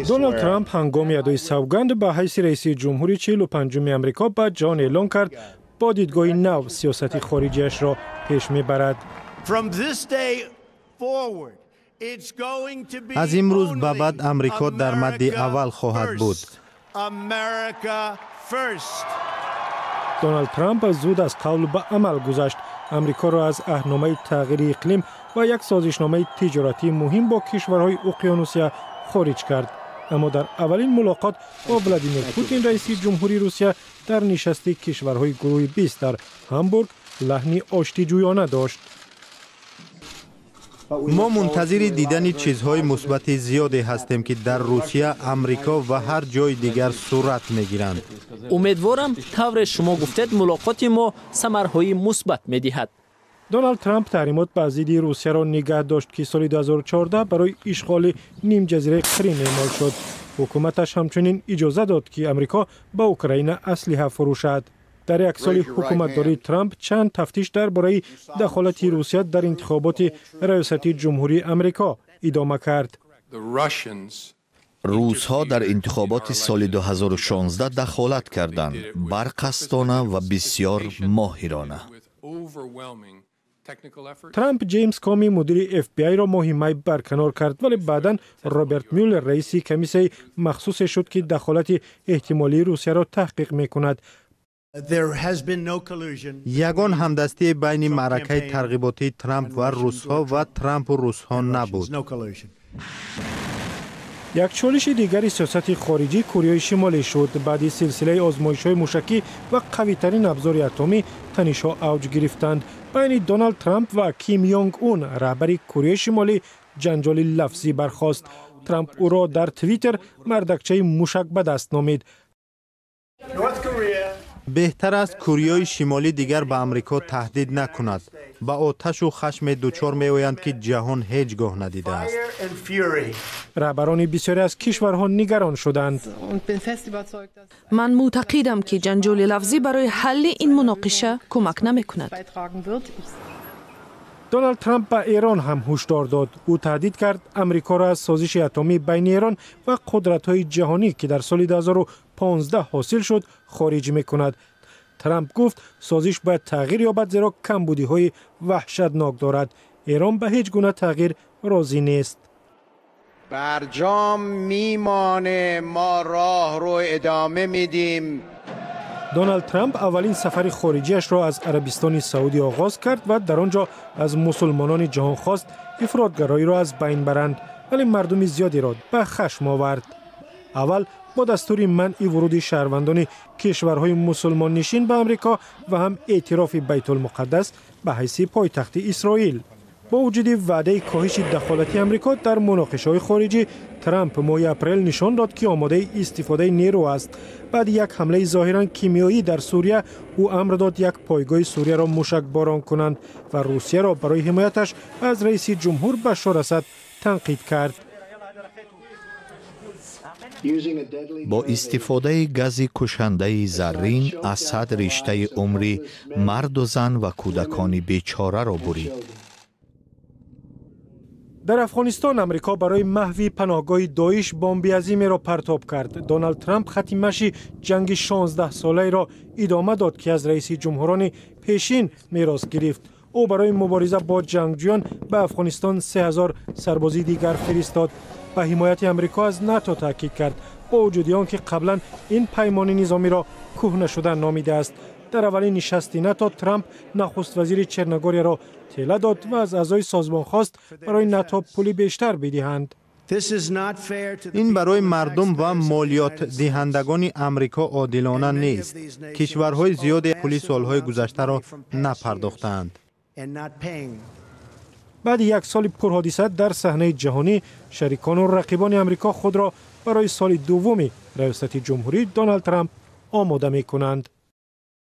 دونالد ترامپ هنگام ادای سوگند به حیث رئیس جمهوری 45 امریکا به جان اعلان کرد با دیدگاه نو سیاست خارجیش را پیش میبرد. از امروز به بعد امریکا در مد اول خواهد بود. دونالد ترامپ زود از قول به عمل گذشت. امریکا را از عهدنامه تغییر اقلیم و یک سازشنامه تجارتی مهم با کشورهای اقیانوسیه خارج کرد. اما در اولین ملاقات با ولادیمیر پوتین رئیس جمهوری روسیه در نشست کشورهای گروه 20 در هامبورگ لحنی آشتی‌جویانه داشت. ما منتظر دیدن چیزهای مثبت زیادی هستیم که در روسیه، امریکا و هر جای دیگر صورت میگیرند. امیدوارم طور شما گفتید ملاقات ما ثمرهای مثبت میدهد. دونالد ترامپ تحریمات بر ضد روسیه را نگه داشت که سال 2014 برای اشغال نیم جزیره کریم اعمال شد. حکومتش همچنین اجازه داد که امریکا به اوکراین اسلحه فروشد. در یک سال حکومتداری ترامپ چند تفتیش درباره دخالت روسیه در انتخابات ریاست جمهوری امریکا ادامه کرد. روس‌ها در انتخابات سال 2016 دخالت کردند، برقصدانه و بسیار ماهرانه. ترامپ جیمز کامی مدیر FBI را ماه می برکنار کرد، ولی بعداً رابرت میولر رئیس کمیسیون مخصوص شد که دخالت احتمالی روسیه را تحقیق میکند. یگان همدستی بین معرکه ترغیباتی ترامپ و روس‌ها و ترامپ و روس‌ها نبود. یک چالش دیگری سیاست خارجی کره شمالی شد. بعد سلسله آزمایش‌های موشکی و قوی‌ترین ابزار اتمی تنش‌ها اوج گرفتند. بین دونالد ترامپ و کیم یونگ اون رهبر کره شمالی جنجال لفظی برخاست. ترامپ او را در توییتر مردکچه موشک به دست نامید. بهتر است کره شمالی دیگر به امریکا تهدید نکند. با آتش و خشم دوچار می‌آیند که جهان هیچگاه ندیده است. رهبران بسیاری از کشورها نگران شدند. من معتقدم که جنجال لفظی برای حل این مناقشه کمک نمی‌کند. دونالد ترامپ به ایران هم هشدار داد. او تهدید کرد امریکا را از سازش اتمی بین ایران و قدرت‌های جهانی که در سال 2015 حاصل شد خارج می‌کند. ترامپ گفت سازش باید تغییر یابد زیرا کمبودی‌های وحشتناک دارد. ایران به هیچ گونه تغییر راضی نیست. برجام میمانه، ما راه رو ادامه میدیم. دونالد ترامپ اولین سفر خارجیش را از عربستان سعودی آغاز کرد و در آنجا از مسلمانان جهان خواست افراطگرایی را از بین برند، ولی مردم زیادی را به خشم آورد. اول با دستور منع ورود شهروندان کشورهای مسلمان نشین به امریکا و هم اعتراف بیت المقدس به حیث پایتخت اسرائیل. با وجود وعده کاهش دخالت امریکا در مناقشه‌های خارجی، ترامپ ماه اپریل نشان داد که آماده استفاده نیرو است. بعد یک حمله ظاهراً کیمیایی در سوریه، او امر داد یک پایگاه سوریه را موشک باران کنند و روسیه را برای حمایتش از رئیس جمهور بشار اسد تنقید کرد. با استفاده گاز کشنده زرین، اسد رشته عمری مرد و زن و کودکان بیچاره را برید. در افغانستان امریکا برای محو پناهگاه داعش بمب عظیمی را پرتاب کرد. دونالد ترامپ خط مشی جنگ 16 ساله را ادامه داد که از رئیس جمهوران پیشین میراث گرفت. او برای مبارزه با جنگجویان به افغانستان 3000 سربازی دیگر فرستاد. به حمایت امریکا از ناتو تاکید کرد، با وجود آنکه قبلا این پیمان نظامی را کهنه شده نامیده است. در اولین نشست ناتو ترامپ نخست وزیر چرنگوریا را طلا داد و از اعضای سازمان خواست برای ناتو پول بیشتر بدهند. این برای مردم و مالیات دهندگان امریکا عادلانه نیست. کشورهای زیادی پول سالهای گذشته را نپرداختند. بعد یک سال پرحادثه در صحنه جهانی، شریکان و رقیبان امریکا خود را برای سال دوم ریاست جمهوری دونالد ترامپ آماده می کنند.